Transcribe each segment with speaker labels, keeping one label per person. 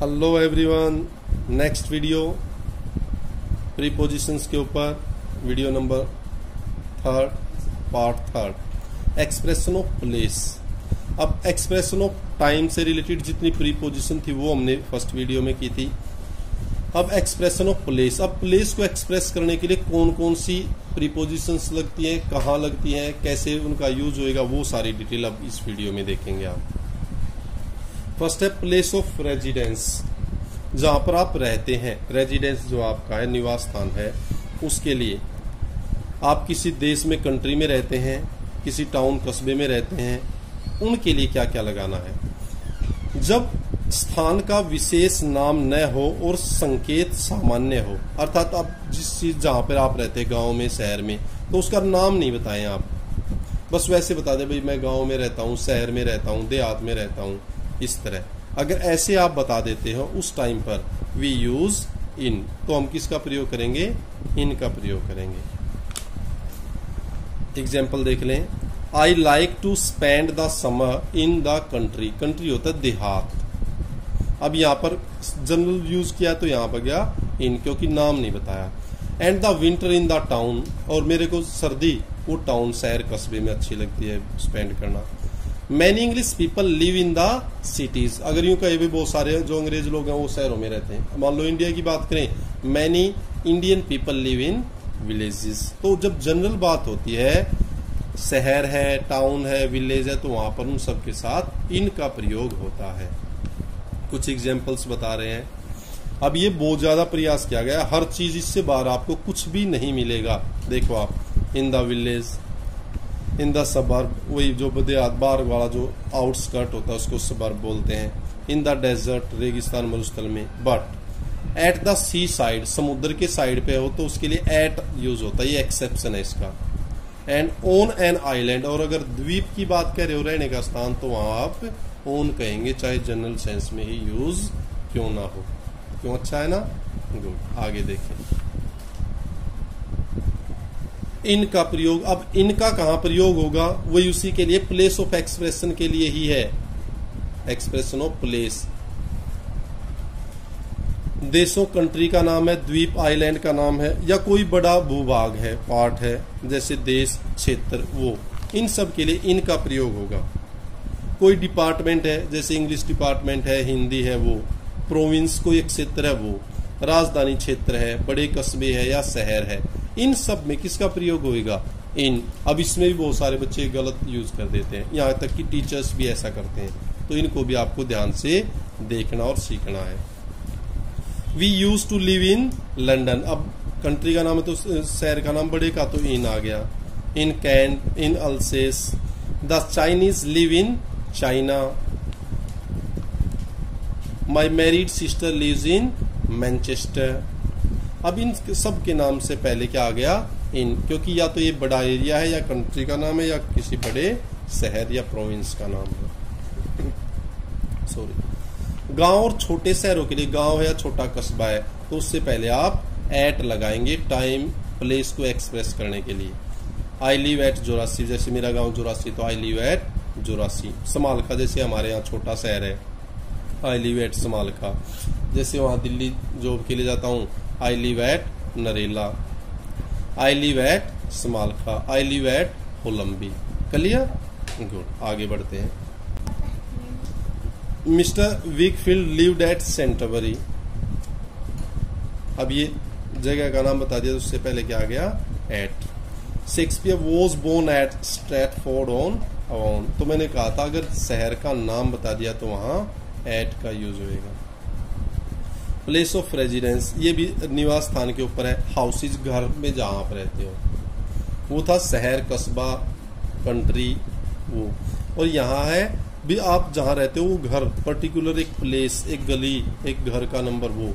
Speaker 1: Hello everyone, next video prepositions के ऊपर, video number 3, part 3, expression of place. अब expression of time से related जितनी प्रीपोजिशन थी वो हमने फर्स्ट वीडियो में की थी। अब एक्सप्रेशन ऑफ प्लेस, अब प्लेस को एक्सप्रेस करने के लिए कौन कौन सी प्रीपोजिशंस लगती हैं, कहाँ लगती हैं, कैसे उनका यूज होएगा, वो सारी डिटेल अब इस वीडियो में देखेंगे आप। फर्स्ट है प्लेस ऑफ रेजिडेंस, जहां पर आप रहते हैं। रेजिडेंस जो आपका है, निवास स्थान है, उसके लिए आप किसी देश में, कंट्री में रहते हैं, किसी टाउन कस्बे में रहते हैं, उनके लिए क्या क्या लगाना है। जब स्थान का विशेष नाम न हो और संकेत सामान्य हो, अर्थात आप जिस चीज जहां पर आप रहते हैं, गांव में, शहर में, तो उसका नाम नहीं बताएं आप, बस वैसे बता दें भाई मैं गांव में रहता हूं, शहर में रहता हूं, देहात में रहता हूं, इस तरह। अगर ऐसे आप बता देते हो उस टाइम पर वी यूज इन, तो हम किसका प्रयोग करेंगे? इन का प्रयोग करेंगे। एग्जाम्पल देख लें, I like to spend the summer in the country. Country होता है देहात। अब यहां पर जनरल यूज किया तो यहां पर गया इन, क्योंकि नाम नहीं बताया। And the winter in the town, और मेरे को सर्दी वो टाउन, शहर, कस्बे में अच्छी लगती है स्पेंड करना। Many English people live in the cities, अगर यूं कहे भी बहुत सारे जो अंग्रेज लोग हैं वो शहरों में रहते हैं। मान लो इंडिया की बात करें, many Indian people live in villages. तो जब जनरल बात होती है, शहर है, टाउन है, विलेज है, तो वहां पर उन सब के साथ इन का प्रयोग होता है। कुछ एग्जाम्पल्स बता रहे हैं। अब ये बहुत ज्यादा प्रयास किया गया, हर चीज इससे बाहर आपको कुछ भी नहीं मिलेगा। देखो आप, in the village, in the suburb, वही जो देहात बाहर वाला जो आउटस्कर्ट होता है उसको सबर्ब बोलते हैं। इन द डेजर्ट, रेगिस्तान, मरुस्थल में। But at the sea side, समुद्र के साइड पे हो तो उसके लिए एट यूज होता है, ये एक्सेप्शन है इसका। एंड ऑन एन आइलैंड, और अगर द्वीप की बात कर रहे हो, रहने का स्थान, तो वहां आप ऑन कहेंगे, चाहे जनरल सेंस में ही यूज क्यों ना हो। क्यों? अच्छा है ना? गुड। आगे देखें इनका प्रयोग। अब इनका कहां प्रयोग होगा? वही उसी के लिए, प्लेस ऑफ एक्सप्रेशन के लिए ही है, एक्सप्रेशन ऑफ प्लेस। देशों, कंट्री का नाम है, द्वीप, आइलैंड का नाम है, या कोई बड़ा भूभाग है, पार्ट है, जैसे देश, क्षेत्र, वो, इन सब के लिए इनका प्रयोग होगा। कोई डिपार्टमेंट है, जैसे इंग्लिश डिपार्टमेंट है, हिंदी है, वो, प्रोविंस कोई एक क्षेत्र है, वो, राजधानी क्षेत्र है, बड़े कस्बे है या शहर है, इन सब में किसका प्रयोग होगा? इन। अब इसमें भी बहुत सारे बच्चे गलत यूज कर देते हैं, यहाँ तक कि टीचर्स भी ऐसा करते हैं, तो इनको भी आपको ध्यान से देखना और सीखना है। We use to live in London, अब कंट्री का नाम है तो शहर का नाम बड़े का तो इन आ गया। In Kent, in Alsace. The Chinese live in China. My married sister lives in Manchester. अब इन सब के नाम से पहले क्या आ गया? इन, क्योंकि या तो ये बड़ा एरिया है, या कंट्री का नाम है, या किसी बड़े शहर या प्रोविंस का नाम है। सॉरी। गांव और छोटे शहरों के लिए, गांव है या छोटा कस्बा है, तो उससे पहले आप एट लगाएंगे, टाइम, प्लेस को एक्सप्रेस करने के लिए। आई लिव एट जोरासी, जैसे मेरा गांव जोरासी, तो आई लिव एट जोरासी। समालखा, जैसे हमारे यहाँ छोटा शहर है, आई लिव एट समालखा। जैसे वहां दिल्ली जॉब के लिए जाता हूँ, I live at Narela. I live at Samalkha. I live at Holambi. कर लिया? गुड। आगे बढ़ते हैं। Mister Wakefield lived at Canterbury. अब ये जगह का नाम बता दिया, तो उससे पहले क्या आ गया? At. Shakespeare was born at Stratford on Avon, तो मैंने कहा था अगर शहर का नाम बता दिया तो वहां एट का यूज होएगा। प्लेस ऑफ रेजिडेंस, ये भी निवास स्थान के ऊपर है। हाउसेज, घर में जहां आप रहते हो, वो था शहर, कस्बा, कंट्री, वो। और यहाँ है भी आप जहां रहते हो वो घर, पर्टिकुलर एक प्लेस, एक गली, एक घर का नंबर, वो।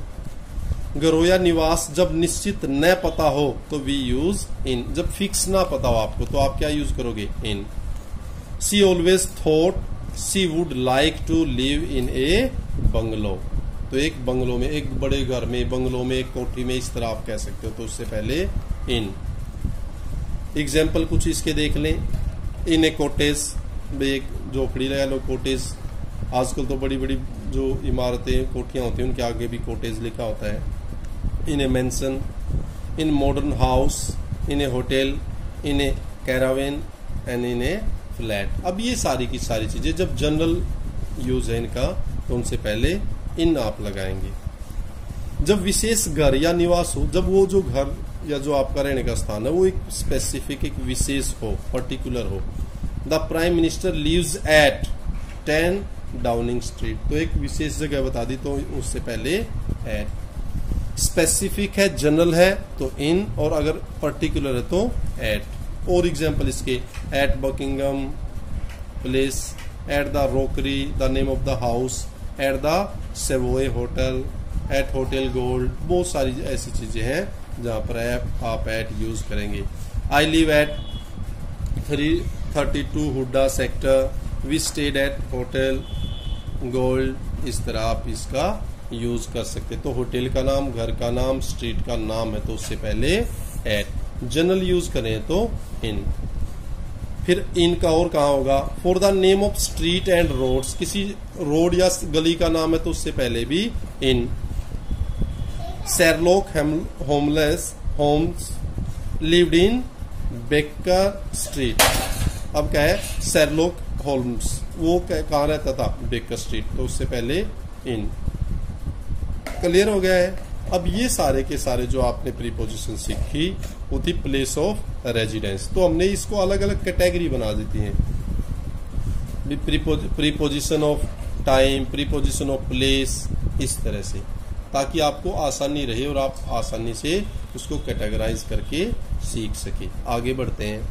Speaker 1: घरों या निवास जब निश्चित न पता हो तो वी यूज इन। जब फिक्स ना पता हो आपको तो आप क्या यूज करोगे? In. She always thought she would like to live in a bungalow, तो एक बंगलो में, एक बड़े घर में, बंगलो में, एक कोठी में, इस तरह आप कह सकते हो, तो उससे पहले इन। एग्जाम्पल कुछ इसके देख लें। इन ए कोटेज, एक झोपड़ी लगा लो, कोटेज। आजकल तो बड़ी बड़ी जो इमारतें कोठियाँ होती हैं उनके आगे भी कोटेज लिखा होता है। In a mansion, in modern house, in a hotel, in a caravan and in a flat. अब ये सारी की सारी चीज़ें जब जनरल यूज है इनका तो उनसे पहले इन आप लगाएंगे। जब विशेष घर या निवास हो, जब वो जो घर या जो आपका रहने का स्थान है वो एक स्पेसिफिक, एक विशेष हो, पर्टिकुलर हो। The prime minister lives at 10 Downing Street, तो एक विशेष जगह बता दी तो उससे पहले एट। स्पेसिफिक है, जनरल है तो इन, और अगर पर्टिकुलर है तो एट। और एग्जाम्पल इसके, at Buckingham Place, at the rockery, the name of the house, at the Savoy hotel, at hotel gold. बहुत सारी ऐसी चीजें हैं जहां पर आप एट यूज करेंगे। I live at 332 Hooda sector, we stayed at hotel Gold. इस तरह आप इसका यूज कर सकते। तो होटल का नाम, घर का नाम, स्ट्रीट का नाम है तो उससे पहले एट। जनरल यूज करें तो इन। फिर इन का और कहाँ होगा, for the name of street and roads, किसी रोड या गली का नाम है तो उससे पहले भी in. Sherlock Holmes lived in Baker Street. अब क्या है, शेरलॉक होम्स वो कहाँ रहता था, बेकर स्ट्रीट, तो उससे पहले इन। क्लियर हो गया है। अब ये सारे के सारे जो आपने प्रीपोजिशन सीखी वो थी प्लेस ऑफ रेजिडेंस। तो हमने इसको अलग अलग कैटेगरी बना देती हैं, preposition of time, preposition of place, इस तरह से, ताकि आपको आसानी रहे और आप आसानी से उसको कैटेगराइज करके सीख सके। आगे बढ़ते हैं।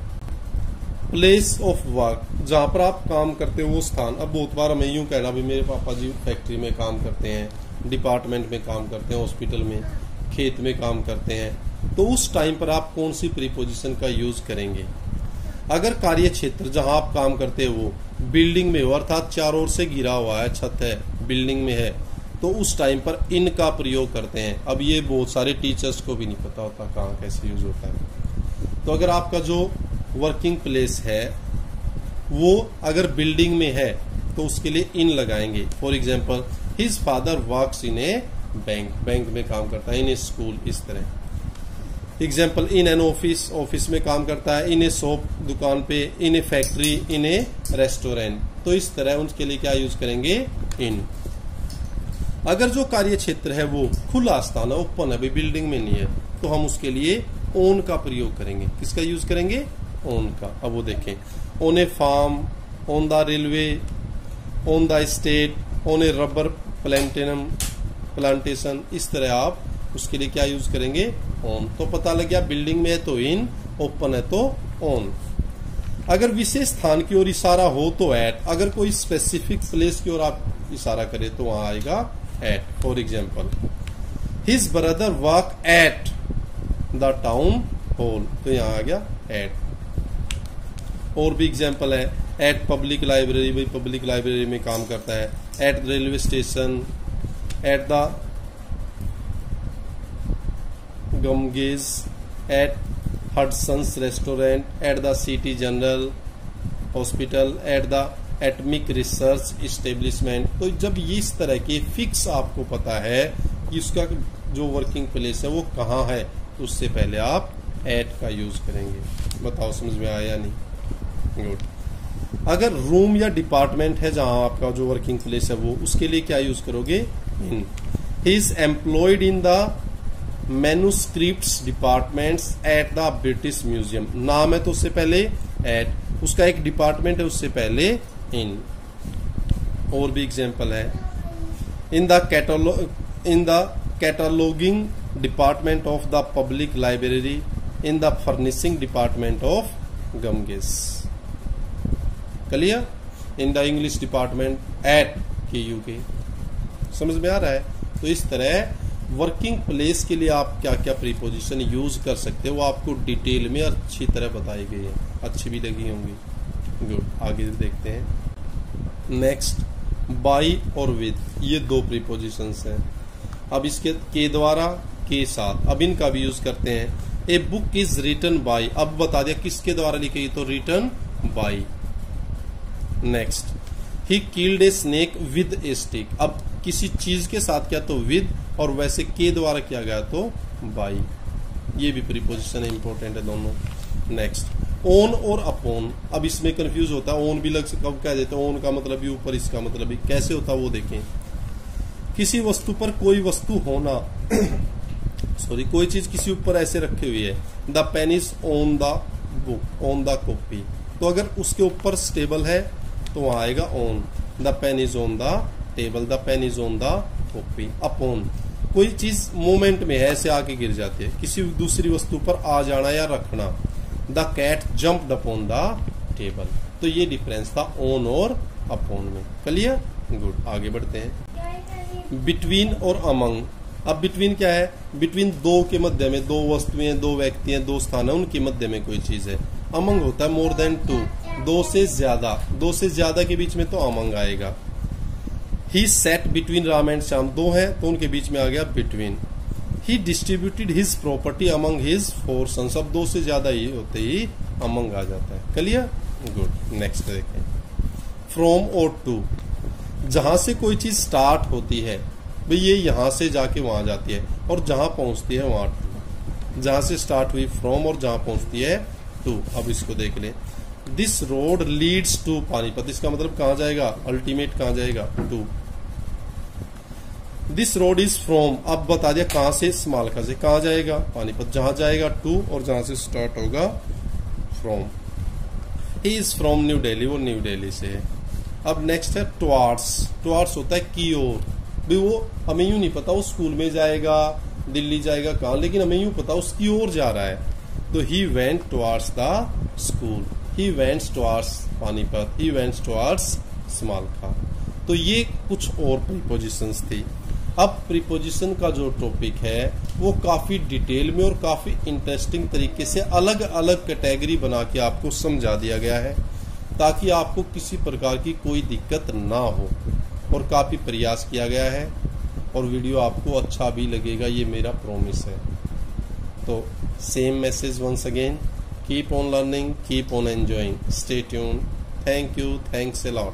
Speaker 1: प्लेस ऑफ वर्क, जहां पर आप काम करते हो वो स्थान। अब बहुत बार हमें यूं कहना भी मेरे पापा जी फैक्ट्री में काम करते हैं, डिपार्टमेंट में काम करते हैं, हॉस्पिटल में, खेत में काम करते हैं, तो उस टाइम पर आप कौन सी प्रीपोजिशन का यूज करेंगे। अगर कार्य क्षेत्र जहां आप काम करते हो वो बिल्डिंग में हो, अर्थात चारों ओर से घिरा हुआ है, छत है, बिल्डिंग में है, तो उस टाइम पर इन का प्रयोग करते हैं। अब ये बहुत सारे टीचर्स को भी नहीं पता होता कहाँ कैसे यूज होता है। तो अगर आपका जो वर्किंग प्लेस है वो अगर बिल्डिंग में है तो उसके लिए इन लगाएंगे। For example, his father works in A bank, bank में काम करता है, इन ए स्कूल, इस तरह। Example, in an office, office में काम करता है, इन ए शॉप, दुकान पे, इन ए फैक्ट्री, इन ए रेस्टोरेंट। तो इस तरह उनके लिए क्या यूज करेंगे, इन। अगर जो कार्य क्षेत्र है वो खुला स्थान है, ओपन है, भाई बिल्डिंग में नहीं है, तो हम उसके लिए ओन का प्रयोग करेंगे। किसका यूज करेंगे, ओन का। अब वो देखें, on a farm, on the railway, on the state, on a rubber plantation, इस तरह आप उसके लिए क्या यूज करेंगे, ऑन। तो पता लग गया, बिल्डिंग में है तो इन, ओपन है तो ऑन। अगर विशेष स्थान की ओर इशारा हो तो एट, अगर कोई स्पेसिफिक प्लेस की ओर आप इशारा करें तो वहां आएगा at. For example, his brother work at the town hall, तो यहां आ गया एट। और भी एग्जाम्पल है, एट पब्लिक लाइब्रेरी, भाई पब्लिक लाइब्रेरी में काम करता है, at railway station, at the Gamages, at Hudson's restaurant, at the city general hospital, at the atomic research establishment. तो जब इस तरह के फिक्स आपको पता है कि उसका जो वर्किंग प्लेस है वो कहाँ है, तो उससे पहले आप एट का यूज करेंगे। बताओ समझ में आया या नहीं, गुड। अगर रूम या डिपार्टमेंट है जहां आपका जो वर्किंग प्लेस है वो, उसके लिए क्या यूज करोगे, in. He is employed in the manuscripts departments at the British Museum, नाम है तो उससे पहले एट, उसका एक डिपार्टमेंट है उससे पहले इन। और भी एग्जांपल है, in the cataloguing department of the public library, in the furnishing department of Gamages. Clear, in the English department at KU के। समझ में आ रहा है। तो इस तरह वर्किंग प्लेस के लिए आप क्या क्या प्रीपोजिशन यूज कर सकते हो वो आपको डिटेल में अच्छी तरह बताई गई है, अच्छी भी लगी होंगी। गुड, आगे देखते हैं। नेक्स्ट, बाई और विद, ये दो प्रीपोजिशंस हैं। अब इसके के द्वारा, के साथ, अब इनका भी यूज करते हैं। A book is written by, अब बता दिया किसके द्वारा लिखी, तो written by. Next, he killed a snake with a stick. अब किसी चीज के साथ क्या तो विद, और वैसे के द्वारा किया गया तो बाई। ये भी प्रीपोजिशन इंपॉर्टेंट है दोनों। नेक्स्ट, ओन और अपॉन। अब इसमें कंफ्यूज होता है, ओन भी लग से कब कह देते हैं, ओन का मतलब भी ऊपर, इसका मतलब भी कैसे होता है वो देखें। किसी वस्तु पर कोई वस्तु होना सॉरी कोई चीज किसी ऊपर ऐसे रखी हुई है, the pen is on the book, on the copy, तो अगर उसके ऊपर स्टेबल है तो वहां आएगा on. The pen is on the table, the pen is on the copy. Upon, कोई चीज मोमेंट में है, ऐसे आके गिर जाती है, किसी दूसरी वस्तु पर आ जाना या रखना। The cat jumped upon the table. तो ये डिफरेंस था ऑन और अपॉन में। Clear, good. आगे बढ़ते हैं। बिटवीन और अमंग। अब बिटवीन क्या है, बिटवीन दो के मध्य में, दो वस्तुएं, दो व्यक्ति हैं, दो स्थान है, उनके मध्य में कोई चीज है। अमंग होता है मोर देन टू, दो से ज्यादा, दो से ज्यादा के बीच में तो अमंग आएगा। He sat between Ram and Shyam, दो है तो उनके बीच में आ गया between. He distributed his property among his 4 sons. अब दो से ज्यादा ही होते ही अमंग आ जाता है। Clear, good. नेक्स्ट देखें, फ्रॉम और टू। जहां से कोई चीज स्टार्ट होती है भाई ये यहां से जाके वहां जाती है, और जहां पहुंचती है वहां टू। जहां से स्टार्ट हुई फ्रॉम और जहां पहुंचती है टू। अब इसको देख लें, this road leads to Panipat, इसका मतलब कहां जाएगा, अल्टीमेट कहां जाएगा, to. This road is from, अब बता दिया कहां से, स्मालका से, कहां जाएगा, पानीपत, जहां जाएगा टू, और जहां से स्टार्ट होगा from. He is from new Delhi, वो न्यू दिल्ली से है। अब नेक्स्ट है टुवार्ड्स। टुवार्ड्स होता है की ओर, भाई वो हमें यूं नहीं पता वो स्कूल में जाएगा, दिल्ली जाएगा, कहां, लेकिन हमें यूं पता उसकी ओर जा रहा है। तो he went towards the school, he wents towards Panipat, he wents towards Samalkha. तो ये कुछ और प्रीपोजिशंस थी। अब प्रीपोजिशन का जो टॉपिक है वो काफी डिटेल में और काफी इंटरेस्टिंग तरीके से अलग अलग कैटेगरी बना के आपको समझा दिया गया है, ताकि आपको किसी प्रकार की कोई दिक्कत ना हो, और काफी प्रयास किया गया है, और वीडियो आपको अच्छा भी लगेगा, ये मेरा प्रॉमिस है। तो same message once again, keep on learning, keep on enjoying, stay tuned. Thank you, thanks a lot.